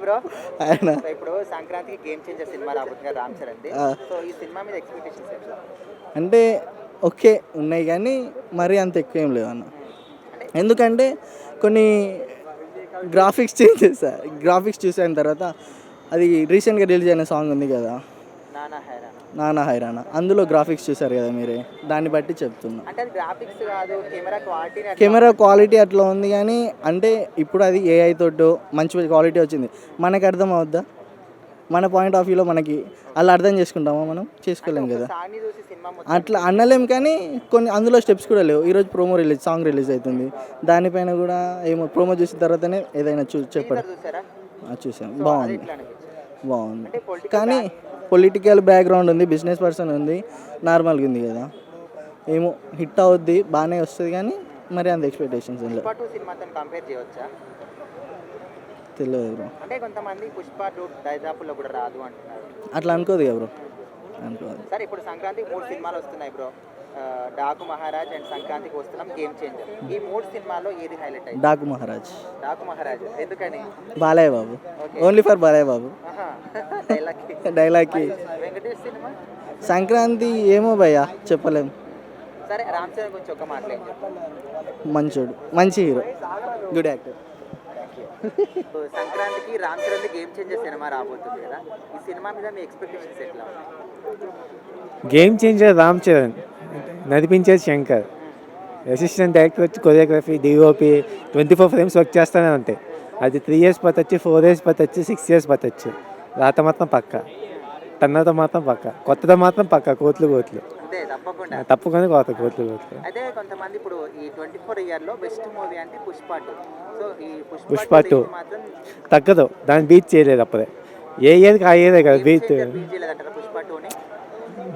Bro ఆయన so ఇప్పుడు సంక్రాంతికి గేమ్ చేంజర్ సినిమా రాబోతుంది కదా రామ్ చరణ్ది. ఆ, సో ఈ సినిమా మీద ఎక్స్పెక్టేషన్స్ ఎట్లా? అంటే ఓకే ఉన్నాయి కానీ మరీ అంత ఎక్కువ ఏం లేవు అన్న. అంటే ఎందుకంటే కొన్ని గ్రాఫిక్స్ చూసిన తర్వాత అది రీసెంట్గా రిలీజ్ అయిన సాంగ్ ఉంది కదా, నానా హైరానా నానా హైరానా, అందులో గ్రాఫిక్స్ చూసారు కదా మీరే, దాన్ని బట్టి చెప్తున్నా. అంటే అది గ్రాఫిక్స్ కాదు, కెమెరా క్వాలిటీని అట్లా కెమెరా క్వాలిటీ అట్లా ఉంది కానీ అంటే ఇప్పుడు అది ఏఐ తోటి మంచి క్వాలిటీ వచ్చింది, మనకు అర్థం అవుద్దా? మన పాయింట్ ఆఫ్ వ్యూలో మనకి అలా అర్థం చేసుకుంటామా? మనం చేసుకోలేం కదా. సాంగ్ చూసి సినిమా అట్లా అనలేం కానీ కొన్ని అందులో స్టెప్స్ కూడా లేవు. ఈరోజు సాంగ్ రిలీజ్ అవుతుంది, దానిపైన కూడా ఏమో ప్రోమో చూసిన తర్వాతనే ఏదైనా చెప్పండి. చూసారా? చూసాం, సో అది బాగుంది, ఎట్లా అనిపించింది? బాగుంది. అంటే పొలిటికల్ కానీ పొలిటికల్ బ్యాక్గ్రౌండ్ ఉంది, బిజినెస్ పర్సన్ ఉంది, నార్మల్గా ఉంది కదా. ఏమో హిట్ అవుద్ది, బాగానే వస్తుంది కానీ మరి అంత ఎక్స్పెక్టేషన్స్ ఏం లేవు. పుష్ప 2 సినిమాతో కంపేర్ చేయవచ్చా? తెలియదు బ్రో, అంటే కొంతమంది పుష్ప 2 దరిదాపుల్లో కూడా రాదు అంటున్నారు. అట్లా అనుకోదు కదా బ్రో, అనుకోదు. సరే ఇప్పుడు సంక్రాంతికి 3 సినిమాలు వస్తున్నాయి బ్రో. డాకు మహారాజ్ అండ్ సంక్రాంతికి వస్తున్నాం గేమ్ చేంజర్. ఈ 3 సినిమాల్లో ఏది హైలైట్ అయింది? డాకు మహారాజ్, డాకు మహారాజ్ ఎందుకని? బాలయ్య బాబు, ఓన్లీ ఫర్ బాలయ్య బాబు డైలాగ్కి. వెంకటేష్ సినిమా సంక్రాంతి ఏమో భయ్యా చెప్పలేం. సరే రామ్ చరణ్ గురించి ఒక మాటలే. మంచోడు, మంచి హీరో, గుడ్ యాక్టర్. సంక్రాంతికి Ram Charan game changer cinema రాబోతుంది కదా, ఈ సినిమా మీద మీ ఎక్స్పెక్టేషన్స్ ఎట్లా ఉన్నాయి? గేమ్ చేంజర్ రామ్ చరణ్, నడిపించేది శంకర్, అసిస్టెంట్ డైరెక్టర్ వచ్చి కొరియోగ్రఫీ, డిఓపి 24 ఫ్రేమ్స్ వర్క్ చేస్తూనే ఉంటాయి. అది 3 years పట్టచ్చు, 4 years పట్టచ్చు, 6 years పట్టచ్చు. రాత మాత్రం పక్క, తన్నతో మాత్రం పక్క, కొత్తతో మాత్రం పక్క, కోట్లు అంతే తప్పకుండా. తప్పుకొని కోట్లు. అయితే కొంతమంది ఇప్పుడు ఈ 24 ఇయర్లో బెస్ట్ మూవీ అంటే పుష్ప 2. సో ఈ పుష్ప పుష్ప 2 2 మాత్రం తగ్గదు, దాన్ని బీట్ చేయలేదు అప్పుడే. ఏ ఇయర్కి ఆ ఇయరే కదా బీట్ చేయలేదంటారా పుష్ప 2ని?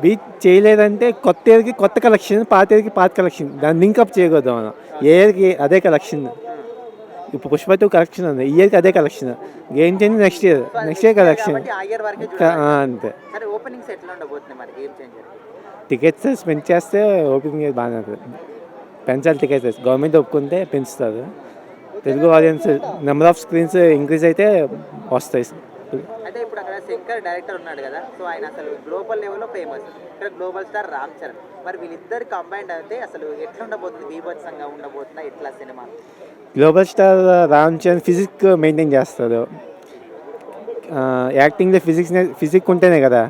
బీట్ చేయలేదంటే కొత్త ఇయర్కి కొత్త కలెక్షన్, పాత ఇయర్కి పాత కలెక్షన్, దాన్ని లింకప్ చేయకూడదు మనం. ఏ ఇయర్కి అదే కలెక్షన్. ఇప్పుడు పుష్ప 2 కలెక్షన్ ఉంది, ఈ ఇయర్కి అదే collection. Game change next year collection, కాబట్టి ఆ ఇయర్ వరకే చూడాలి. అంతే. సరే ఓపెనింగ్స్ ఎట్లా ఉండబోతున్నాయి మరి గేమ్ చేంజర్? టికెట్స్ పెంచేస్తే ఓపెనింగ్ బాగానే ఉంటుంది. పెంచాలి టికెట్స్, గవర్నమెంట్ ఒప్పుకుంటే పెంచుతారు. Telugu audience number of screens increase అయితే వస్తాయి. అయితే ఇప్పుడు అక్కడ శంకర్ డైరెక్టర్ ఉన్నాడు కదా, సో ఆయన అసలు గ్లోబల్ లెవెల్లో ఫేమస్, ఇక్కడ గ్లోబల్ స్టార్ రామ్ చరణ్. మరి వీళ్ళిద్దరు కంబైండ్ అయితే అసలు ఎట్లా ఉండబోతుంది? బీభత్సంగా ఉండబోతుందా ఎట్లా cinema? Global star Ram Charan physique maintain చేస్తారు. యాక్టింగ్లో ఫిజిక్ ఉంటేనే కదా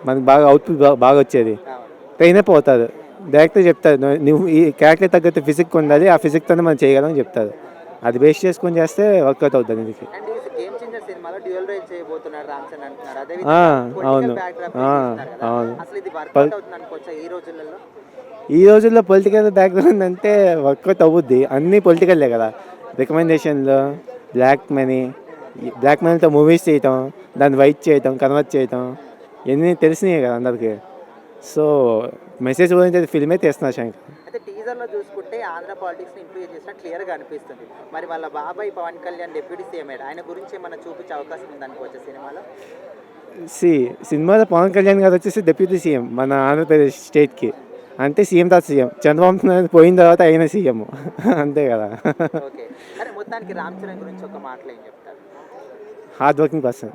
మనకి బాగా అవుట్పుట్ బాగా వచ్చేది. ట్రైన్ అయిపోతారు, డైరెక్టర్ చెప్తారు నువ్వు ఈ క్యారెక్టర్ తగ్గట్టు ఫిజిక్ ఉండాలి, ఆ ఫిజిక్తోనే మనం చేయగలం చెప్తారు. అది బేస్ చేసుకొని చేస్తే వర్కౌట్ అవుతుంది ఇది. అండ్ ఈ గేమ్ చేంజర్ సినిమాలో డ్యూయల్ రేంజ్ చేయబోతున్నాడు రామ్ చరణ్ అంటున్నారు. అదే అవును. అసలు ఇది వర్కౌట్ అవుతుంది అనుకోవచ్చా ఈ రోజులలో? ఈ రోజుల్లో పొలిటికల్ బ్యాక్గ్రౌండ్ అంటే వర్కౌట్ అవుద్ది, అన్నీ పొలిటికల్లే కదా. రికమెండేషన్లు, బ్లాక్ మనీతో మూవీస్ చేయటం, దాన్ని వైట్ చేయటం, కన్వర్ట్ చేయటం, ఇవన్నీ తెలిసినాయి కదా అందరికీ. సో మెసేజ్ ఓరియంటెడ్ ఫిల్మే తీస్తున్నారు శంకర్. అయితే టీజర్లో చూసుకుంటే ఆంధ్ర పాలిటిక్స్ని ఇంప్రూవ్ చేసిన క్లియర్గా అనిపిస్తుంది. మరి వాళ్ళ బాబాయ్ పవన్ కళ్యాణ్ డిప్యూటీ సీఎం అయ్యాడు, ఆయన గురించి ఏమైనా చూపించే అవకాశం ఉందనుకోవచ్చు సినిమాలో? సినిమాలో పవన్ కళ్యాణ్ గారు వచ్చేసి డిప్యూటీ సీఎం మన ఆంధ్రప్రదేశ్ స్టేట్కి, అంటే సీఎం తర్వాత సీఎం. చంద్రబాబు నాయుడు పోయిన తర్వాత అయిన సీఎం అంతే కదా. ఓకే, సరే మొత్తానికి రామ్ చరణ్ గురించి ఒక మాటలు ఏం చెప్తారు? హార్డ్ వర్కింగ్ పర్సన్,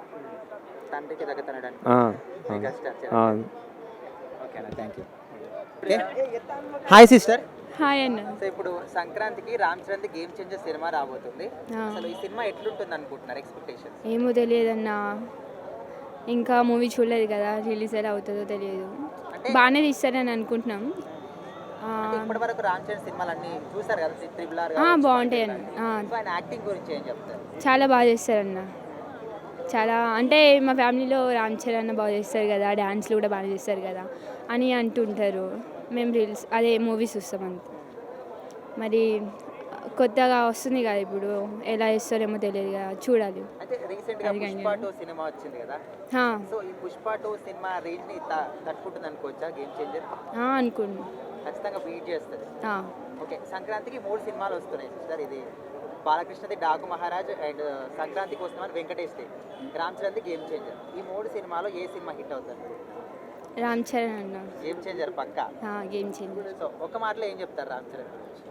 తండ్రికి దగ్గతనడానికి ఓకేనా, thank you. Hi sister. Hi అన్న. సో ఇప్పుడు సంక్రాంతికి Ram Charan game changer cinema రాబోతుంది. అసలు ఈ సినిమా ఎట్లుంటుంది అనుకుంటున్నారు? ఎక్స్పెక్టేషన్ ఏమో తెలియదన్న, ఇంకా మూవీ చూడలేదు కదా, రిలీజ్ ఎలా అవుతుందో తెలియదు. బాగానే తీస్తారని అనుకుంటున్నాం. ఇప్పటి వరకు రామ్ చరణ్ సినిమాలు అన్ని చూసారు కదా, ట్రిపుల్ ఆర్ బాగుంటాయి అన్న. ఆయన యాక్టింగ్ గురించి ఏం చెప్తారు? చాలా బాగా చేస్తారన్న, చాలా అంటే మా ఫ్యామిలీలో రామ్ చరణ్ అన్న బాగా చేస్తారు కదా, డ్యాన్స్లు కూడా బాగా చేస్తారు కదా అని అంటుంటారు. మేము రీల్స్ అదే మూవీస్ చూస్తాం అంత. మరి కొత్తగా వస్తుంది కదా, ఇప్పుడు ఎలా చేస్తారేమో తెలియదు కదా, చూడాలి. అయితే రీసెంట్గా పుష్ప 2 సినిమా వచ్చింది కదా, సో ఈ పుష్ప 2 సినిమా రేంజ్ ని తట్టుకుంటుంది అనుకోవచ్చా గేమ్ చేంజర్? అనుకుంటున్నాం, ఖచ్చితంగా బీట్ చేస్తుంది. ఓకే, సంక్రాంతికి 3 సినిమాలు వస్తున్నాయి సిస్టర్. ఇది బాలకృష్ణది డాకు మహారాజ్, అండ్ సంక్రాంతికి వస్తున్నామని వెంకటేష్ ది, రామ్ చరణ్ది గేమ్ చేంజర్. ఈ 3 సినిమాలో ఏ సినిమా హిట్ అవుతుంది? రామ్ చరణ్ అన్న. గేమ్ చేంజర్ పక్కా. Game changer. సో ఒక మాటలో ఏం చెప్తారు రామ్ చరణ్ గురించి?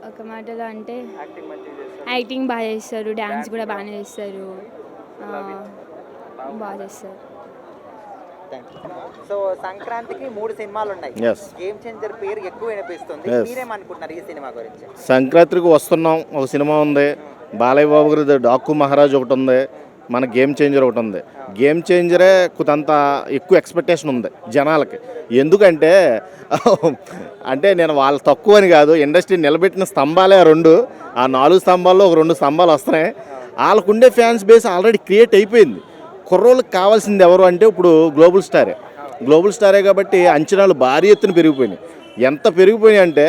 ఒక మాటలో అంటే యాక్టింగ్ బాగా చేస్తారు, డ్యాన్స్ కూడా బాగానే చేస్తారు, బాగా చేస్తారు. సో సంక్రాంతికి 3 సినిమాలు ఉన్నాయి. Yes. గేమ్ చేంజర్ పేరు ఎక్కువ వినిపిస్తుంది. Yes. మీరేమనుకుంటున్నారు ఈ సినిమా గురించి? సంక్రాంతికి వస్తున్నాం, ఒక సినిమా ఉంది, బాలయ్య బాబు గారి డాకు మహారాజ్ ఒకటి ఉంది, మన గేమ్ చేంజర్ ఒకటి ఉంది. గేమ్ చేంజరే కొంత ఎక్కువ ఎక్స్పెక్టేషన్ ఉంది జనాలకి. ఎందుకంటే అంటే నేను వాళ్ళు తక్కువ అని కాదు, ఇండస్ట్రీ నిలబెట్టిన స్తంభాలే 2, ఆ 4 స్తంభాల్లో ఒక 2 స్తంభాలు వస్తున్నాయి. వాళ్ళకుండే ఫ్యాన్స్ బేస్ ఆల్రెడీ క్రియేట్ అయిపోయింది. కుర్రోళ్ళకి కావాల్సింది ఎవరు అంటే ఇప్పుడు గ్లోబల్ స్టారే కాబట్టి అంచనాలు భారీ ఎత్తున పెరిగిపోయినాయి. ఎంత పెరిగిపోయినాయి అంటే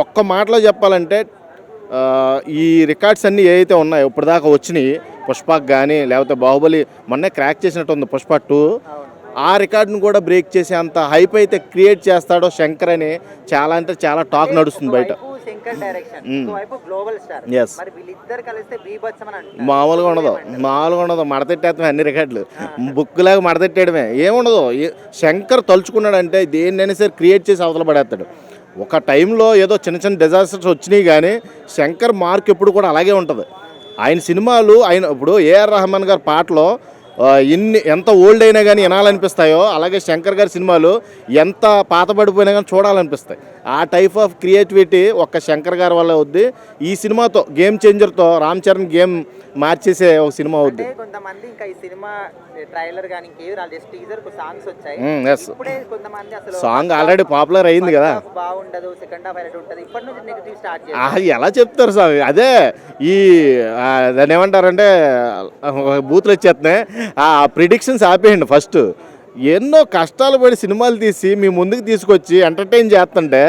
ఒక్క మాటలో చెప్పాలంటే ఈ రికార్డ్స్ అన్నీ ఏవైతే ఉన్నాయో ఇప్పటిదాకా వచ్చినాయి, పుష్పకి కానీ లేకపోతే బాహుబలి మొన్నే క్రాక్ చేసినట్టు ఉంది పుష్ప 2, ఆ రికార్డును కూడా బ్రేక్ చేసే అంత హైప్ అయితే క్రియేట్ చేస్తాడో శంకర్ అని చాలా అంటే చాలా టాక్ నడుస్తుంది బయట. శంకర్ డైరెక్షన్, ఇంకోవైపు గ్లోబల్ స్టార్. Yes. మరి వీళ్ళిద్దరు కలిస్తే బీభత్సం అని అంటారు. మామూలుగా ఉండదు మడతెట్టేస్తాం అన్ని రికార్డులు, బుక్లాగా మడతెట్టేయడమే ఏముండదు. శంకర్ తలుచుకున్నాడంటే దేన్నైనా సరే క్రియేట్ చేసి అవతల పడేస్తాడు. ఒక టైంలో ఏదో చిన్న చిన్న డిజాస్టర్స్ వచ్చినాయి కానీ శంకర్ మార్క్ ఎప్పుడు కూడా అలాగే ఉంటుంది. ఆయన సినిమాలు ఇప్పుడు ఏఆర్ రెహమాన్ గారి పాటలో ఎంత ఓల్డ్ అయినా కానీ వినాలనిపిస్తాయో, అలాగే శంకర్ గారి సినిమాలు ఎంత పాతబడిపోయినా కానీ చూడాలనిపిస్తాయి. ఆ టైప్ ఆఫ్ క్రియేటివిటీ ఒక్క శంకర్ గారి వల్ల అవుద్ది. ఈ సినిమాతో గేమ్ చేంజర్తో రామ్ చరణ్ గేమ్ మార్చేసే ఒక సినిమా అవుద్ది. కొంతమంది ఇంకా ఈ సినిమా ట్రైలర్ కానీ ఇంకేవి రాలేదు, జస్ట్ టీజర్ సాంగ్స్ వచ్చాయి. ఇప్పుడే కొంతమంది అసలు సాంగ్ ఆల్రెడీ పాపులర్ అయింది కదా, బాగుండదు, సెకండ్ హాఫ్ హైలైట్ ఉంటుంది, ఇప్పటి నుంచి నెగిటివ్ స్టార్ట్ చేయాలి. ఎలా చెప్తారు సార్? అదే ఈ దాన్ని ఏమంటారంటే బూతులు వచ్చేస్తున్నాయి. ఆ ప్రిడిక్షన్స్ ఆపేయండి ఫస్ట్. ఎన్నో కష్టాలు పడి సినిమాలు తీసి మీ ముందుకు తీసుకొచ్చి ఎంటర్టైన్ చేస్తుంటే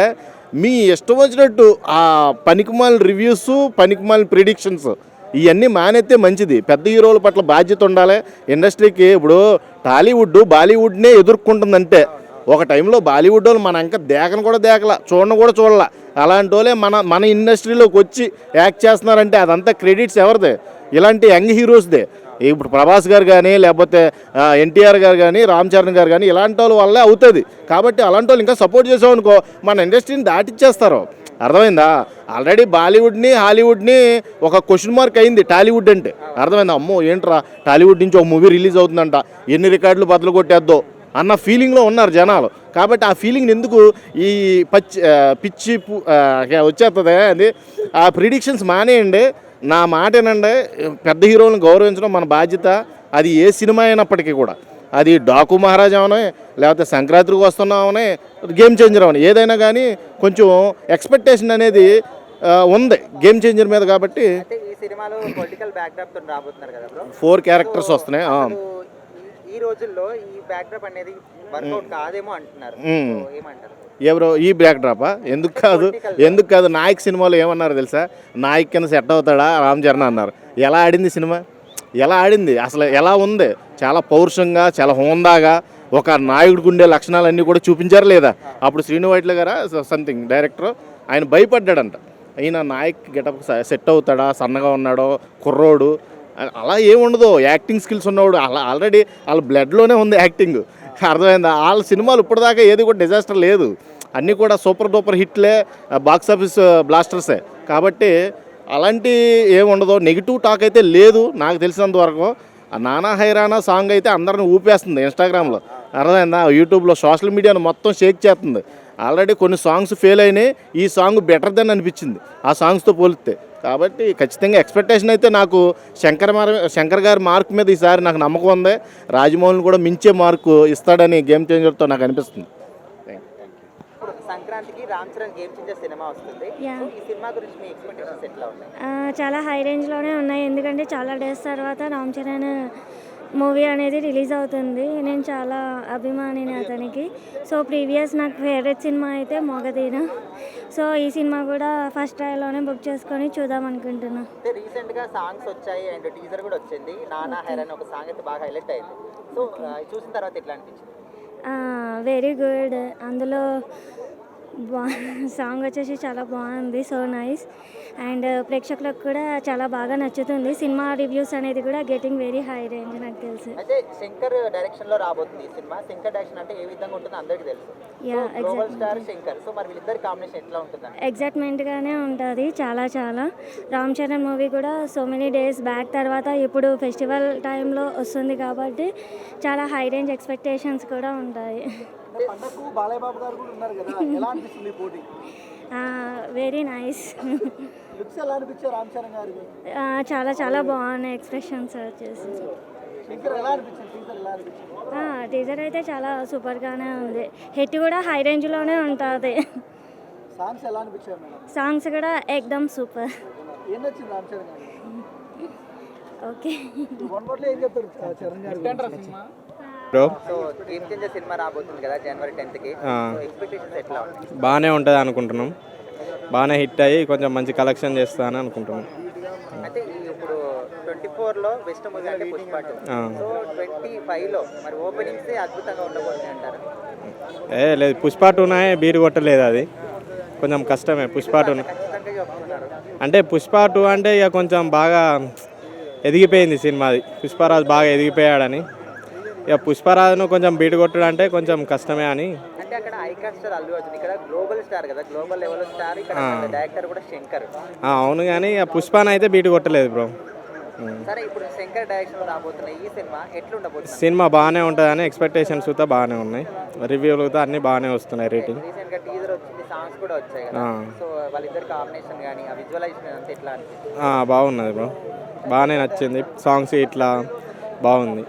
మీ ఇష్టం వచ్చినట్టు ఆ పనికిమాలిన రివ్యూస్, పనికిమాలిన ప్రిడిక్షన్స్ ఇవన్నీ మానేస్తే మంచిది. పెద్ద హీరోల పట్ల బాధ్యత ఉండాలి ఇండస్ట్రీకి. ఇప్పుడు టాలీవుడ్ బాలీవుడ్నే ఎదుర్కొంటుందంటే ఒక టైంలో బాలీవుడ్ వాళ్ళు మన ఇంకా దేకను కూడా దేకల, చూడను కూడా చూడాల. అలాంటి వాళ్ళే మన ఇండస్ట్రీలోకి వచ్చి యాక్ట్ చేస్తున్నారంటే అదంతా క్రెడిట్స్ ఎవరిదే? ఇలాంటి యంగ్ హీరోస్దే. ఇప్పుడు ప్రభాస్ గారు కానీ లేకపోతే ఎన్టీఆర్ గారు కానీ రామ్ చరణ్ గారు కానీ ఇలాంటి వాళ్ళ వల్లే అవుతుంది. కాబట్టి అలాంటి వాళ్ళు ఇంకా సపోర్ట్ చేసామనుకో మన ఇండస్ట్రీని దాటిచ్చేస్తారు. అర్థమైందా? ఆల్రెడీ బాలీవుడ్ని హాలీవుడ్ని ఒక క్వశ్చన్ మార్క్ అయింది టాలీవుడ్ అంటే. అర్థమైందా? అమ్మో ఏంట్రా టాలీవుడ్ నుంచి ఒక మూవీ రిలీజ్ అవుతుందంట, ఎన్ని రికార్డులు బదులు కొట్టేద్దో అన్న ఫీలింగ్లో ఉన్నారు జనాలు. కాబట్టి ఆ ఫీలింగ్ ఎందుకు ఈ పిచ్చి వచ్చేస్తుంది అది. ఆ ప్రిడిక్షన్స్ మానేయండి. నా మాట ఏనండి, పెద్ద హీరోలను గౌరవించడం మన బాధ్యత. అది ఏ సినిమా అయినప్పటికీ కూడా, అది డాకు మహారాజ్ అవనే లేకపోతే సంక్రాంతికి వస్తున్నామని గేమ్ చేంజర్ అవని, ఏదైనా కానీ కొంచెం ఎక్స్పెక్టేషన్ అనేది ఉంది గేమ్ చేంజర్ మీద. కాబట్టి ఈ సినిమాలో పొలిటికల్ బ్యాక్డ్రాప్ తో రాబోతున్నారు కదా బ్రో, 4 క్యారెక్టర్స్ వస్తున్నాయి. ఈ రోజుల్లో ఈ బ్యాక్డ్రాప్ అనేది వర్కౌట్ కాదేమో అంటున్నారు, ఏమంటారు? ఎవరో ఈ బ్యాక్ డ్రాపా? ఎందుకు కాదు నాయక్ సినిమాలో ఏమన్నారు తెలుసా? నాయక్ కింద సెట్ అవుతాడా రామ్ చరణ్ అన్నారు. ఎలా ఆడింది సినిమా? ఎలా ఆడింది అసలు? ఎలా ఉంది? చాలా పౌరుషంగా, చాలా హోందాగా ఒక నాయకుడికి ఉండే లక్షణాలన్నీ కూడా చూపించారు లేదా? అప్పుడు శ్రీను వైట్ల గారా సంథింగ్ డైరెక్టర్, ఆయన భయపడ్డాడంట ఈయన నాయక్ గెటప్ సెట్ అవుతాడా, సన్నగా ఉన్నాడో, కుర్రోడు, అలా ఏముండదు. యాక్టింగ్ స్కిల్స్ ఉన్నవాడు అలా ఆల్రెడీ వాళ్ళ బ్లడ్లోనే ఉంది యాక్టింగ్. అర్థమైందా? వాళ్ళ సినిమాలు ఇప్పటిదాకా ఏది కూడా డిజాస్టర్ లేదు, అన్నీ కూడా సూపర్ డూపర్ హిట్లే, బాక్స్ ఆఫీస్ బ్లాస్టర్సే. కాబట్టి అలాంటి ఏముండదు, నెగిటివ్ టాక్ అయితే లేదు నాకు తెలిసినంత వరకు. నానా హైరానా సాంగ్ అయితే అందరిని ఊపేస్తుంది ఇన్స్టాగ్రామ్లో. అర్థమైందా? యూట్యూబ్లో సోషల్ మీడియాను మొత్తం షేక్ చేస్తుంది. ఆల్రెడీ కొన్ని సాంగ్స్ ఫెయిల్ అయినాయి, ఈ సాంగ్ బెటర్ దెన్ అనిపించింది ఆ సాంగ్స్తో పోలిస్తే. కాబట్టి ఖచ్చితంగా ఎక్స్పెక్టేషన్ అయితే నాకు శంకర్ గారి మార్క్ మీద ఈసారి నాకు నమ్మకం ఉంది. రాజమౌళిని కూడా మించే మార్కు ఇస్తాడని గేమ్ చేంజర్తో నాకు అనిపిస్తుంది. సంక్రాంతికి Ram Charan game changer cinema వస్తుంది. ఈ సినిమా గురించి మీ ఎక్స్పెక్టేషన్స్ ఎట్లా ఉన్నాయి? చాలా హై రేంజ్లోనే ఉన్నాయి. ఎందుకంటే చాలా డేస్ తర్వాత రామ్ చరణ్ మూవీ అనేది రిలీజ్ అవుతుంది. నేను చాలా అభిమానిని అతనికి. సో ప్రీవియస్ నాకు ఫేవరెట్ సినిమా అయితే మొగదీన. సో ఈ సినిమా కూడా ఫస్ట్ ట్రైలోనే బుక్ చేసుకొని చూద్దాం అనుకుంటున్నా. రీసెంట్గా సాంగ్స్ వచ్చాయి అండ్ టీజర్ కూడా వచ్చింది. నానా హైరాన్ ఒక సాంగ్ అయితే బాగా హైలైట్ అయింది. సో చూసిన తర్వాత ఎట్లా అనిపించింది? Very good. అందులో సాంగ్ వచ్చేసి చాలా బాగుంది, సో నైస్. అండ్ ప్రేక్షకులకు కూడా చాలా బాగా నచ్చుతుంది. సినిమా రివ్యూస్ అనేది కూడా గెటింగ్ వెరీ హై రేంజ్ నాకు తెలుసు. అయితే శంకర్ డైరెక్షన్ లో రాబోతుంది ఈ సినిమా. శంకర్ డైరెక్షన్ అంటే ఏ విధంగా ఉంటుందో అందరికీ తెలుసు. Yeah, global exactly. Star Shankar, so మరి వీళ్ళిద్దరి కాంబినేషన్ ఎట్లా ఉంటుందండి? ఎగ్జైట్మెంట్గానే ఉంటుంది చాలా చాలా. రామ్ చరణ్ మూవీ కూడా సో మెనీ డేస్ బ్యాక్ తర్వాత ఇప్పుడు ఫెస్టివల్ టైంలో వస్తుంది కాబట్టి చాలా హై రేంజ్ ఎక్స్పెక్టేషన్స్ కూడా ఉంటాయి. పండగకు బాలయ్య బాబు గారు కూడా ఉన్నారు కదా, ఎలా అనిపిస్తుంది పోటీ? Very nice. లుక్స్ ఎలా అనిపించారు రామ్ చరణ్ గారికి? చాలా చాలా బాగున్నాయి ఎక్స్ప్రెషన్స్ వచ్చేసి. శంకర్ ఎలా అనిపించింది? టీజర్ ఎలా అనిపించింది? టీజర్ అయితే చాలా సూపర్గానే ఉంది. హిట్ కూడా హై రేంజ్లోనే ఉంటుంది. సాంగ్స్ ఎలా అనిపించారు మేడం? సాంగ్స్ కూడా ఎక్దమ్ సూపర్. ఏం నచ్చింది రామ్ చరణ్ గారికి? ఓకే. వన్ వర్డ్లో ఏం చెప్తారు చరణ్ గారు? Bro so game changer cinema రాబోతుంది కదా January 10th కి. సో ఎక్స్పెక్టేషన్స్ ఎట్లా ఉంటాయి? బాగానే ఉంటుంది అనుకుంటున్నాం. బాగానే హిట్ అయ్యి కొంచెం మంచి కలెక్షన్ చేస్తా అని అనుకుంటున్నాం. అయితే ఇప్పుడు 24లో బెస్ట్ మూవీ అంటే పుష్ప 2. సో 25లో మరి ఓపెనింగ్స్ అద్భుతంగా ఉండబోతుంది అంటారు. లేదు పుష్ప 2 బీరు కొట్టలేదు, అది కొంచెం కష్టమే. పుష్ప 2 ఖచ్చితంగా చెప్తున్నారు. అంటే పుష్ప 2 అంటే ఇక కొంచెం బాగా ఎదిగిపోయింది సినిమాది. పుష్పరాజు బాగా ఎదిగిపోయాడని, ఇక పుష్పరాజును కొంచెం బీటు కొట్టడం అంటే కొంచెం కష్టమే అని. అంటే అక్కడ ఐకాన్ స్టార్ అల్లు అర్జున్, ఇక్కడ గ్లోబల్ స్టార్ కదా, గ్లోబల్ లెవెల్ స్టార్. ఇక్కడ డైరెక్టర్ కూడా శంకర్. అవును, కానీ ఇక పుష్పని అయితే బీటు కొట్టలేదు బ్రో. సరే, ఇప్పుడు శంకర్ డైరెక్షన్ రాబోతున్న ఈ సినిమా ఎట్లుండబోతుంది? సినిమా బాగానే ఉంటుందని ఎక్స్పెక్టేషన్స్ కూడా బాగానే ఉన్నాయి. రివ్యూలు కూడా అన్నీ బాగానే వస్తున్నాయి, రేటింగ్. రీసెంట్ గా టీజర్ వచ్చింది, సాంగ్స్ కూడా వచ్చాయి కదా. సో వాళ్ళిద్దరు కాంబినేషన్ కానీ ఆ విజువలైజేషన్ అంతా ఎట్లా అనిపిస్తుంది? బాగున్నది బ్రో, బాగానే నచ్చింది. సాంగ్స్ ఇట్లా బాగుంది.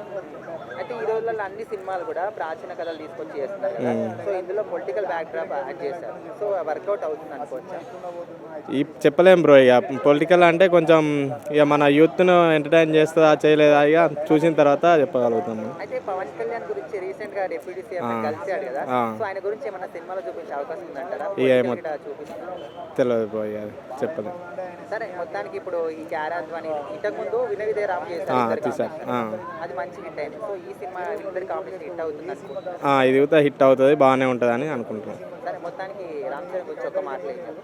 అయితే ఈ రోజుల్లో అన్ని సినిమాలు కూడా ప్రాచీన కథలు తీసుకొచ్చి చేస్తున్నారు కదా. సో ఇందులో పొలిటికల్ బ్యాక్ డ్రాప్ యాడ్ చేశారు. సో వర్కౌట్ అవుతుంది అనుకోవచ్చా? ఈ చెప్పలేం బ్రో, ఇక పొలిటికల్ అంటే కొంచెం ఇక మన యూత్ను ఎంటర్టైన్ చేస్తుందా చేయలేదా ఇక చూసిన తర్వాత చెప్పగలుగుతాము. అయితే పవన్ కళ్యాణ్ గురించి రీసెంట్ గా డిప్యూటీ సీఎం కలిసాడు కదా. సో ఆయన గురించి ఏమన్నా సినిమాలో చూపించే అవకాశం ఉందంటారా? తెలియదు బ్రో, ఇక చెప్పలేం. సరే, మొత్తానికి ఇప్పుడు ఈ క్యారాధ్వని ఇంతకు ముందు వినయ్ విజయ్ రామ్ చేశారు, అది మంచి హిట్ అయింది. సో ఈ సినిమా ఇద్దరి కాంబినేషన్ హిట్ అవుతుంది అనుకుంటున్నాను. ఇది కూడా హిట్ అవుతుంది, బాగానే ఉంటుంది అని అనుకుంటున్నాం. సరే, మొత్తానికి రామ్ చరణ్ గురించి ఒక మాట్లాడలేదు,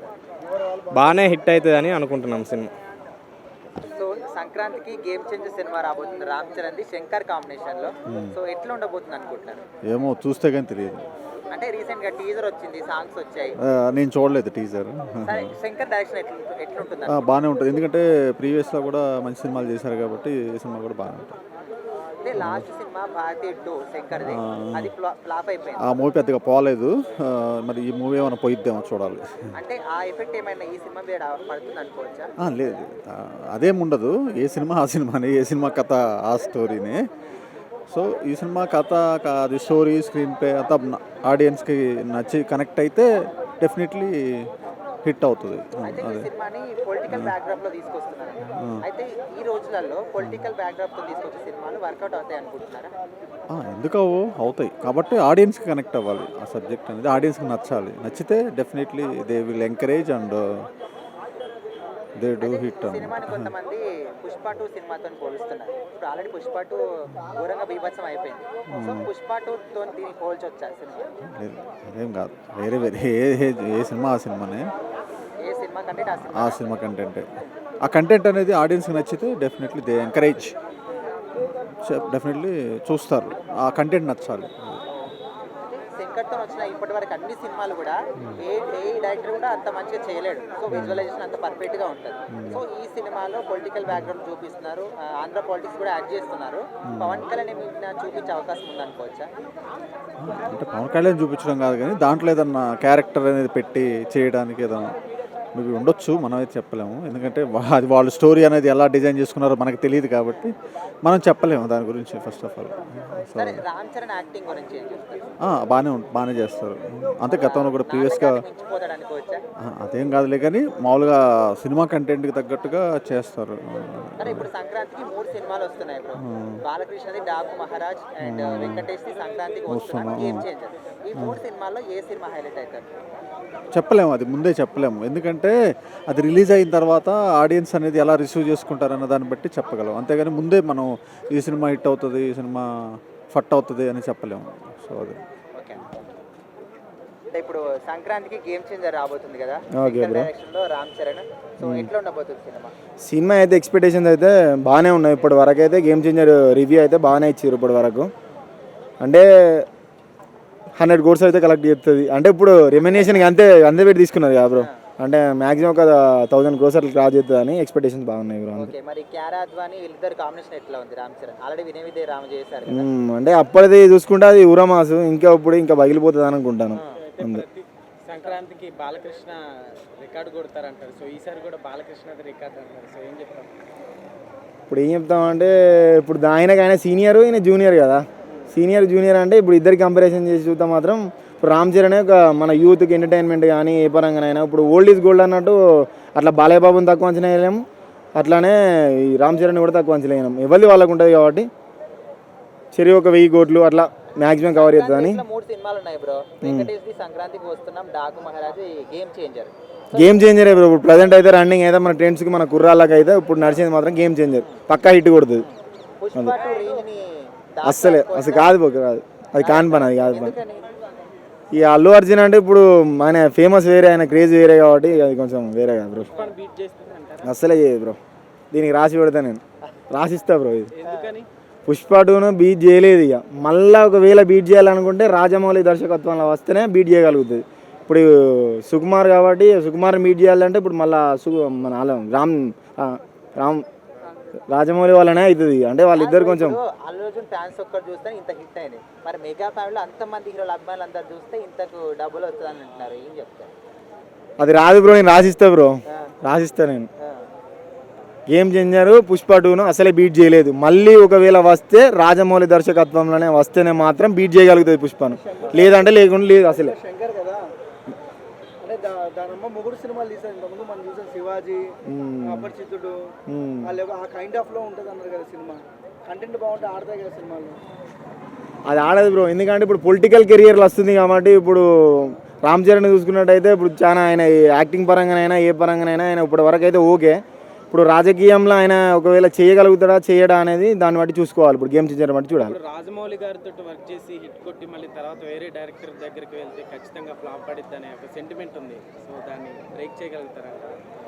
బాగానే హిట్ అవుతుంది అని అనుకుంటున్నాం సినిమా. సో సంక్రాంతికి గేమ్ చేంజర్ సినిమా రాబోతుంది రామ్ చరణ్ది శంకర్ కాంబినేషన్ లో. సో ఎట్లా ఉండబోతుంది అనుకుంటున్నారు? ఏమో చూస్తే కానీ తెలియదు. అంటే రీసెంట్ గా టీజర్ వచ్చింది, సాంగ్స్ వచ్చాయి. నేను చూడలేదు టీజర్. సరే, శంకర్ డైరెక్షన్ ఎట్లుంటుంది? బాగానే ఉంటుంది, ఎందుకంటే ప్రీవియస్లో కూడా మంచి సినిమాలు చేశారు కాబట్టి ఈ సినిమా కూడా బాగానే ఉంటుంది. అంటే లాస్ట్ సినిమా భారతీయ 2 శంకర్ది, అది ఫ్లాప్ అయిపోయింది. ఆ మూవీ పెద్దగా పోలేదు, మరి ఈ మూవీ ఏమైనా పోయిద్దేమో చూడాలి. అంటే ఆ ఎఫెక్ట్ ఏమైనా ఈ సినిమా మీద పడుతుంది అనుకోవచ్చా? లేదు, అదేం ఉండదు. ఏ సినిమా ఆ సినిమానే, ఏ సినిమా కథ ఆ స్టోరీనే. సో ఈ సినిమా కథ, అది స్టోరీ, స్క్రీన్ ప్లే అంతా ఆడియన్స్కి నచ్చి కనెక్ట్ అయితే డెఫినెట్లీ హిట్ అవుతుంది. అయితే ఈ సినిమాని పొలిటికల్ బ్యాక్డ్రాప్ లో తీసుకొస్తున్నారు. అయితే ఈ రోజులలో పొలిటికల్ బ్యాక్డ్రాప్ తో తీసుకొచ్చే సినిమాలు వర్కౌట్ అవుతాయి అనుకుంటున్నారా? ఎందుకు అవుతాయి కాబట్టి ఆడియన్స్కి కనెక్ట్ అవ్వాలి. ఆ సబ్జెక్ట్ అనేది ఆడియన్స్కి నచ్చాలి. నచ్చితే definitely they will encourage and they do hit. సినిమాని కొంతమంది పుష్ప 2 సినిమాతో పోలుస్తున్నారు. ఇప్పుడు ఆల్రెడీ పుష్ప 2 ఘోరంగా బీభత్సం అయిపోయింది. సో పుష్ప 2 తో దీన్ని పోల్చొచ్చా సినిమా? లేదు, అదేం కాదు. వేరే ఏ సినిమా ఆ సినిమానే, ఏ సినిమా కంటే ఆ సినిమా కంటెంటే. ఆ కంటెంట్ అనేది ఆడియన్స్కి నచ్చితే డెఫినెట్లీ దే ఎంకరేజ్, డెఫినెట్లీ చూస్తారు. ఆ కంటెంట్ నచ్చాలి. శంకర్తో వచ్చిన ఇప్పటి వరకు అన్ని సినిమాలు కూడా ఏ డైరెక్టర్ కూడా అంత మంచిగా చేయలేడు. సో విజువలైజేషన్ అంత పర్ఫెక్ట్ గా ఉంటుంది. సో ఈ సినిమాలో పొలిటికల్ బ్యాక్గ్రౌండ్ చూపిస్తున్నారు, ఆంధ్ర పాలిటిక్స్ కూడా యాడ్ చేస్తున్నారు. పవన్ కళ్యాణ్ ఏమైనా చూపించే అవకాశం ఉందనుకోవచ్చా? అంటే పవన్ కళ్యాణ్ చూపించడం కాదు, కానీ దాంట్లో ఏదన్నా క్యారెక్టర్ అనేది పెట్టి చేయడానికి ఏదైనా మేబీ ఉండొచ్చు, మనం అయితే చెప్పలేము. ఎందుకంటే అది వాళ్ళు స్టోరీ అనేది ఎలా డిజైన్ చేసుకున్నారో మనకు తెలియదు కాబట్టి మనం చెప్పలేము దాని గురించి. ఫస్ట్ ఆఫ్ ఆల్ సరే, రామ్ చరణ్ యాక్టింగ్ గురించి ఏం చెప్తారు? బాగానే చేస్తారు. అంతే, గతంలో కూడా ప్రీవియస్గా మించిపోతాడు అనుకోవచ్చా? అదేం కాదులే, కానీ మామూలుగా సినిమా కంటెంట్కి తగ్గట్టుగా చేస్తారు. సరే, ఇప్పుడు సంక్రాంతికి 3 సినిమాలు వస్తున్నాయి బ్రో. బాలకృష్ణది డాకు మహారాజ్ అండ్ వెంకటేష్ది సంక్రాంతికి వస్తున్నాయి గేమ్ చేంజర్. ఈ 3 సినిమాల్లో ఏ సినిమా హైలైట్ అవుతారు? చెప్పలేము, అది ముందే చెప్పలేము. ఎందుకంటే అది రిలీజ్ అయిన తర్వాత ఆడియన్స్ అనేది ఎలా రిసీవ్ చేసుకుంటారన్న దాన్ని బట్టి చెప్పగలం. అంతేగాని ముందే మనం ఈ సినిమా హిట్ అవుతుంది, ఈ సినిమా ఫట్ అవుతుంది అని చెప్పలేము. సో అది ఓకే. అంటే ఇప్పుడు సంక్రాంతికి గేమ్ చేంజర్ రాబోతుంది కదా, ఓకే బ్రో. డైరెక్షన్ లో రామ్ చరణ్. సో ఎట్లా ఉండబోతుంది సినిమా? సినిమా అయితే ఎక్స్పెక్టేషన్స్ అయితే బాగానే ఉన్నాయి. ఇప్పటి వరకు అయితే గేమ్ చేంజర్ రివ్యూ అయితే బాగానే ఇచ్చారు ఇప్పటి వరకు. అంటే 100 crores అయితే కలెక్ట్ చేస్తుంది. అంటే ఇప్పుడు రెమ్యునేషన్కి అంతే పెట్టి తీసుకున్నారు కదా బ్రో. అంటే మ్యాక్సిమం ఒక 1000 crores అట్లా క్రాస్ చేస్తుంది అని ఎక్స్పెక్టేషన్స్ బాగున్నాయి బ్రో. ఓకే, మరి కియారా అద్వానీ వీళ్ళిద్దరు కాంబినేషన్ ఎట్లా ఉంది? రామ్ చరణ్ ఆల్రెడీ వినయ విజయ్ రామ చేశారు కదా. అంటే అప్పటిది చూసుకుంటే అది ఊరమాసు, ఇంకా ఇప్పుడు ఇంకా పగిలిపోతుంది అనుకుంటాను. అంతే. సంక్రాంతికి బాలకృష్ణ రికార్డు కొడతారంటారు. సో ఈసారి కూడా బాలకృష్ణ రికార్డు అంటారు. సో ఏం చెప్తాం? ఇప్పుడు ఏం చెప్తామంటే ఇప్పుడు ఆయన సీనియర్, ఈయన జూనియర్ కదా. సీనియర్ జూనియర్ అంటే ఇప్పుడు ఇద్దరికి కంపారిజన్ చేసి చూస్తే మాత్రం ఇప్పుడు రామ్ చరణ్ ఒక మన యూత్కి ఎంటర్టైన్మెంట్ కానీ ఏ పరంగానైనా ఇప్పుడు ఓల్డ్ ఈజ్ గోల్డ్ అన్నట్టు అట్లా బాలయ్య బాబుని తక్కువ అంచనా వేయలేము, అట్లానే ఈ రామ్ చరణ్ కూడా తక్కువ అంచనా వేయలేము. ఎవరిది వాళ్ళకు ఉంటుంది కాబట్టి చెరి ఒక 1000 కోట్లు అట్లా మ్యాక్సిమం కవర్ చేస్తుందని. 3 సినిమాలు ఉన్నాయి బ్రో. వెంకటేష్ ది సంక్రాంతికి వస్తున్నాం, Daaku Maharaj, game changer. Game changer ఇప్పుడు ప్రజెంట్ అయితే రన్నింగ్ అయితే మన ట్రెండ్స్కి మన కుర్రాళ్ళకి అయితే ఇప్పుడు నడిచేది మాత్రం గేమ్ చేంజర్ పక్కా హిట్ కొడుతుంది. పుష్ప 2 రేంజ్ ని అసలు కాదు కాదు, అది కాని పని, అది కాదు పని. ఈ అల్లు అర్జున్ అంటే ఇప్పుడు ఆయన ఫేమస్ వేరే, ఆయన క్రేజ్ వేరే కాబట్టి అది కొంచెం వేరే కాదు బ్రో. అస్సలే చేయదు బ్రో. దీనికి రాసి పెడతా నేను, రాసిస్తా బ్రో. ఇది పుష్ప 2ను బీట్ చేయలేదు. ఇక మళ్ళీ ఒకవేళ బీట్ చేయాలనుకుంటే రాజమౌళి దర్శకత్వంలో వస్తేనే బీట్ చేయగలుగుతుంది. ఇప్పుడు సుకుమార్ కాబట్టి సుకుమార్ని బీట్ చేయాలంటే ఇప్పుడు మళ్ళీ మన రామ్ రాజమౌళి వాళ్ళనే అవుతుంది. అంటే వాళ్ళిద్దరు కొంచెం అల్లు అర్జున్ ఫ్యాన్స్ ఒక్కరు చూస్తే ఇంత హిట్ అయింది. మరి మెగా ఫ్యామిలీలో అంతమంది హీరోల అబ్బాయిలు అందరు చూస్తే ఇంతకు డబ్బులు వస్తుందని అంటున్నారు. ఏం చెప్తారు? అది రాదు బ్రో. నేను రాసిస్తా నేను. గేమ్ చేంజర్ పుష్ప 2ను అసలే బీట్ చేయలేదు. మళ్ళీ ఒకవేళ వస్తే రాజమౌళి దర్శకత్వంలోనే వస్తేనే మాత్రం బీట్ చేయగలుగుతుంది పుష్పను, లేదంటే లేకుండా లేదు అసలే. శంకర్ కదా, అంటే దానమ్మ మొగుడు సినిమాలు తీసారు. ఇంతకుముందు మనం చూసాం శివాజీ, అపరిచితుడు, వాళ్ళు ఆ కైండ్ ఆఫ్ లో ఉంటుంది అన్నారు కదా. సినిమా కంటెంట్ బాగుంటే ఆడతాయి కదా సినిమాలు. అది ఆడదు బ్రో. ఎందుకంటే ఇప్పుడు పొలిటికల్ కెరియర్లు వస్తుంది కాబట్టి ఇప్పుడు రామ్ చరణ్ చూసుకున్నట్టయితే ఇప్పుడు చాలా ఆయన యాక్టింగ్ పరంగానైనా ఏ పరంగానైనా ఆయన ఇప్పటి వరకు అయితే ఓకే. ఇప్పుడు రాజకీయంలో ఆయన ఒకవేళ చేయగలుగుతాడా చేయడా అనేది దాన్ని బట్టి చూసుకోవాలి. ఇప్పుడు గేమ్ చేంజర్ బట్టి చూడాలి. రాజమౌళి గారితో వర్క్ చేసి హిట్ కొట్టి మళ్ళీ తర్వాత వేరే డైరెక్టర్ దగ్గరికి వెళ్తే ఖచ్చితంగా ఫ్లాప్ పడిద్ది అనే ఒక సెంటిమెంట్ ఉంది. సో దాన్ని బ్రేక్ చేయగలుగుతారా?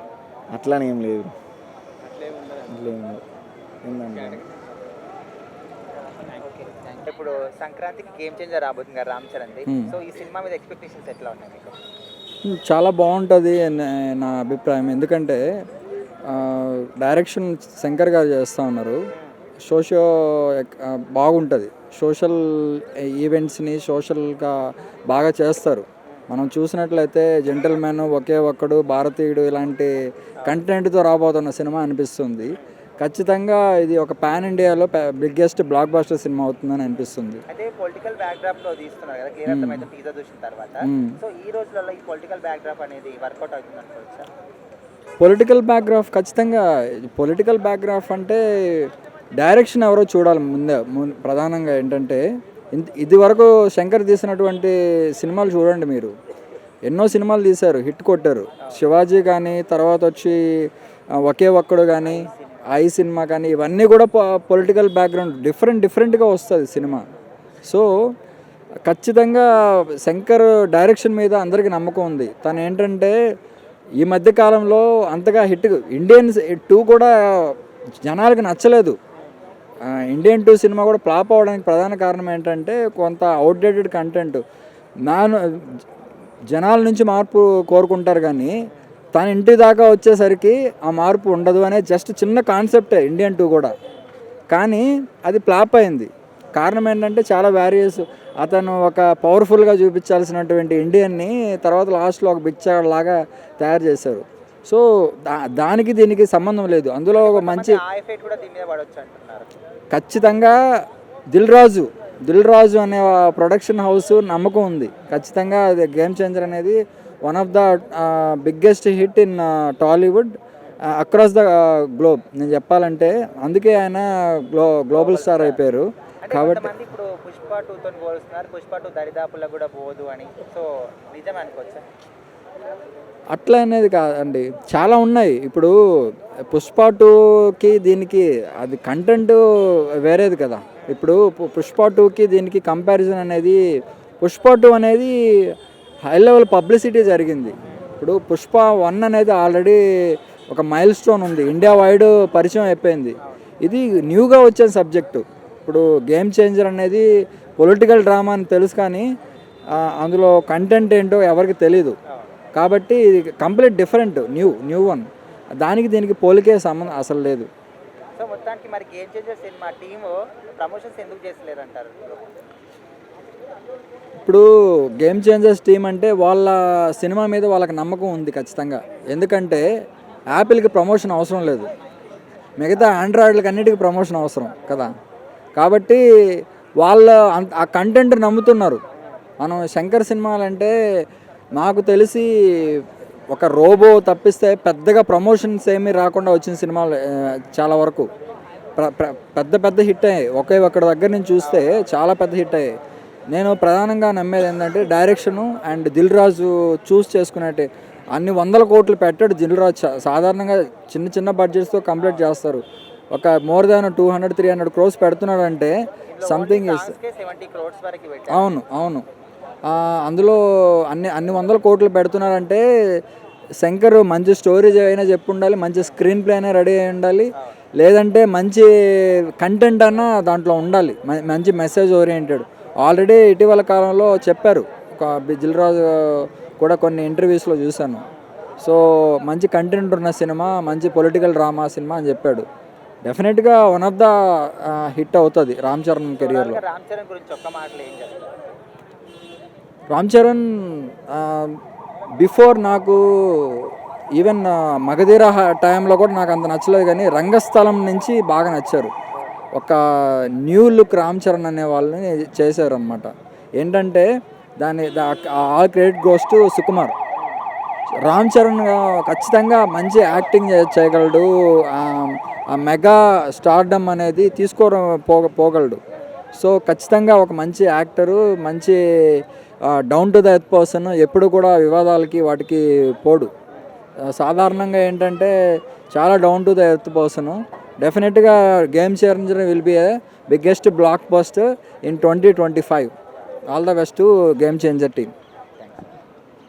అట్లానే ఏం లేదు. ఇప్పుడు సంక్రాంతికి గేమ్ చేంజర్ రాబోతుంది కదా రామ్ చరణ్. సో ఈ సినిమా మీద ఎక్స్పెక్టేషన్స్ ఎట్లా ఉన్నాయి మీకు? చాలా బాగుంటుంది నా అభిప్రాయం. ఎందుకంటే డైరెక్షన్ శంకర్ గారు చేస్తూ ఉన్నారు. బాగుంటుంది. సోషల్ ఈవెంట్స్ని సోషల్గా బాగా చేస్తారు. మనం చూసినట్లయితే జెంటల్మెన్, ఒకే ఒక్కడు, భారతీయుడు ఇలాంటి కంటెంట్తో రాబోతున్న సినిమా అనిపిస్తుంది. ఖచ్చితంగా ఇది ఒక పాన్ ఇండియాలో బిగ్గెస్ట్ బ్లాక్ బస్టర్ సినిమా అవుతుందని అనిపిస్తుంది. అదే పొలిటికల్ బ్యాక్డ్రాప్ లో తీస్తున్నారు కదా క్లియర్ అర్థమైతే టీజర్ చూసిన తర్వాత. సో ఈ రోజులలో ఈ పొలిటికల్ బ్యాక్డ్రాప్ అనేది వర్కౌట్ అవుతుంది అనుకోవచ్చా? పొలిటికల్ బ్యాక్గ్రాఫ్ ఖచ్చితంగా. పొలిటికల్ బ్యాక్గ్రాఫ్ అంటే డైరెక్షన్ ఎవరో చూడాలి ముందే. ప్రధానంగా ఏంటంటే ఇది వరకు శంకర్ తీసినటువంటి సినిమాలు చూడండి మీరు. ఎన్నో సినిమాలు తీశారు, హిట్ కొట్టారు. శివాజీ కానీ, తర్వాత వచ్చి ఒకే ఒక్కడు కానీ, ఐ సినిమా కానీ, ఇవన్నీ కూడా పొలిటికల్ బ్యాక్గ్రౌండ్ డిఫరెంట్గా వస్తుంది సినిమా. సో ఖచ్చితంగా శంకర్ డైరెక్షన్ మీద అందరికీ నమ్మకం ఉంది. తను ఏంటంటే ఈ మధ్య కాలంలో అంతగా హిట్ ఇండియన్స్ 2 కూడా జనాలకి నచ్చలేదు. ఇండియన్ 2 సినిమా కూడా ఫ్లాప్ అవ్వడానికి ప్రధాన కారణం ఏంటంటే కొంత అవుట్డేటెడ్ కంటెంట్. జనాల నుంచి మార్పు కోరుకుంటారు కానీ తన ఇంటి దాకా వచ్చేసరికి ఆ మార్పు ఉండదు అనే జస్ట్ చిన్న కాన్సెప్టే ఇండియన్ 2 కూడా. కానీ అది ఫ్లాప్ అయింది. కారణం ఏంటంటే చాలా వేరియస్. అతను ఒక పవర్ఫుల్గా చూపించాల్సినటువంటి ఇండియన్ని తర్వాత లాస్ట్లో ఒక బిచ్చాలాగా తయారు చేశారు. సో దానికి దీనికి సంబంధం లేదు. అందులో ఒక మంచి ఖచ్చితంగా దిల్ రాజు అనే ప్రొడక్షన్ హౌస్ నమ్మకం ఉంది. ఖచ్చితంగా అది గేమ్ చేంజర్ అనేది one of the biggest hit in Tollywood across the globe. నేను చెప్పాలంటే అందుకే ఆయన గ్లోబల్ స్టార్ అయిపోయారు. కాబట్టి ఇప్పుడు పుష్ప 2తో పోలుస్తున్నారు. పుష్ప 2 దరిదాపుల్లో కూడా పోదు అని. సో నిజం అనుకోవచ్చా? అట్లా అనేది కాదండి, చాలా ఉన్నాయి. ఇప్పుడు పుష్ప 2కి దీనికి అది కంటెంట్ వేరేది కదా. ఇప్పుడు పుష్ప 2కి దీనికి కంపారిజన్ అనేది పుష్ప 2 అనేది హై లెవెల్ పబ్లిసిటీ జరిగింది. ఇప్పుడు పుష్ప 1 అనేది ఆల్రెడీ ఒక మైల్ స్టోన్ ఉంది, ఇండియా వైడ్ పరిచయం అయిపోయింది. ఇది న్యూగా వచ్చే సబ్జెక్టు. ఇప్పుడు గేమ్ చేంజర్ అనేది పొలిటికల్ డ్రామా అని తెలుసు, కానీ అందులో కంటెంట్ ఏంటో ఎవరికి తెలీదు. కాబట్టి ఇది కంప్లీట్ డిఫరెంట్, న్యూ వన్. దానికి దీనికి పోలికే సంబంధం అసలు లేదు. సో మొత్తానికి మరి game changer cinema team promotions ఎందుకు చేస్తలేరు అంటారు? ఇప్పుడు గేమ్ చేంజర్స్ టీమ్ అంటే వాళ్ళ సినిమా మీద వాళ్ళకి నమ్మకం ఉంది ఖచ్చితంగా. ఎందుకంటే యాపిల్కి ప్రమోషన్ అవసరం లేదు, మిగతా ఆండ్రాయిడ్లకి అన్నిటికీ ప్రమోషన్ అవసరం కదా. కాబట్టి వాళ్ళ ఆ కంటెంట్ నమ్ముతున్నారు. మనం శంకర్ సినిమాలంటే నాకు తెలిసి ఒక రోబో తప్పిస్తే పెద్దగా ప్రమోషన్స్ ఏమీ రాకుండా వచ్చిన సినిమాలు చాలా వరకు పెద్ద హిట్ అయ్యాయి. ఒక్కడి దగ్గర నుంచి చూస్తే చాలా పెద్ద హిట్ అయ్యాయి. నేను ప్రధానంగా నమ్మేది ఏంటంటే డైరెక్షను అండ్ దిల్ రాజు చూస్ చేసుకునేట్టు. అన్ని 100 కోట్లు పెట్టాడు దిల్ రాజు. సాధారణంగా చిన్న బడ్జెట్స్తో కంప్లీట్ చేస్తారు. ఒక మోర్ దాన్ 200-300 crores పెడుతున్నాడంటే సంథింగ్ ఇస్. 70 crores వరకు పెట్టారు. అవును. అందులో అన్ని 100 కోట్లు పెడుతున్నారంటే శంకర్ మంచి స్టోరీజ్ అయినా చెప్పి ఉండాలి, మంచి స్క్రీన్ ప్లే అయినా రెడీ అయి ఉండాలి, లేదంటే మంచి కంటెంట్ అన్నా దాంట్లో ఉండాలి, మంచి మెసేజ్ ఓరియంటెడ్. ఆల్రెడీ ఇటీవల కాలంలో చెప్పారు, ఒక దిల్ రాజు కూడా కొన్ని ఇంటర్వ్యూస్లో చూశాను. సో మంచి కంటెంట్ ఉన్న సినిమా, మంచి పొలిటికల్ డ్రామా సినిమా అని చెప్పాడు. డెఫినెట్గా వన్ ఆఫ్ ద హిట్ అవుతుంది రామ్ చరణ్ కెరియర్లో. రామ్ చరణ్ గురించి ఒక్క మాటలో ఏం చెప్తారు? రామ్ చరణ్ బిఫోర్ నాకు ఈవెన్ మగధీర టైంలో కూడా నాకు అంత నచ్చలేదు, కానీ రంగస్థలం నుంచి బాగా నచ్చారు. ఒక న్యూ లుక్ రామ్ చరణ్ అనే వాళ్ళని చేశారు అన్నమాట. ఏంటంటే all credit goes to Sukumar. Ram Charan ఖచ్చితంగా మంచి యాక్టింగ్ చేయగలడు, ఆ మెగా స్టార్డమ్ అనేది పోగలడు. సో ఖచ్చితంగా ఒక మంచి యాక్టరు, మంచి down to the earth person, ఎప్పుడు కూడా వివాదాలకి వాటికి పోడు. సాధారణంగా ఏంటంటే చాలా down to the earth person. డెఫినెట్గా game changer will be a biggest blockbuster in 2025. All the best to game changer team.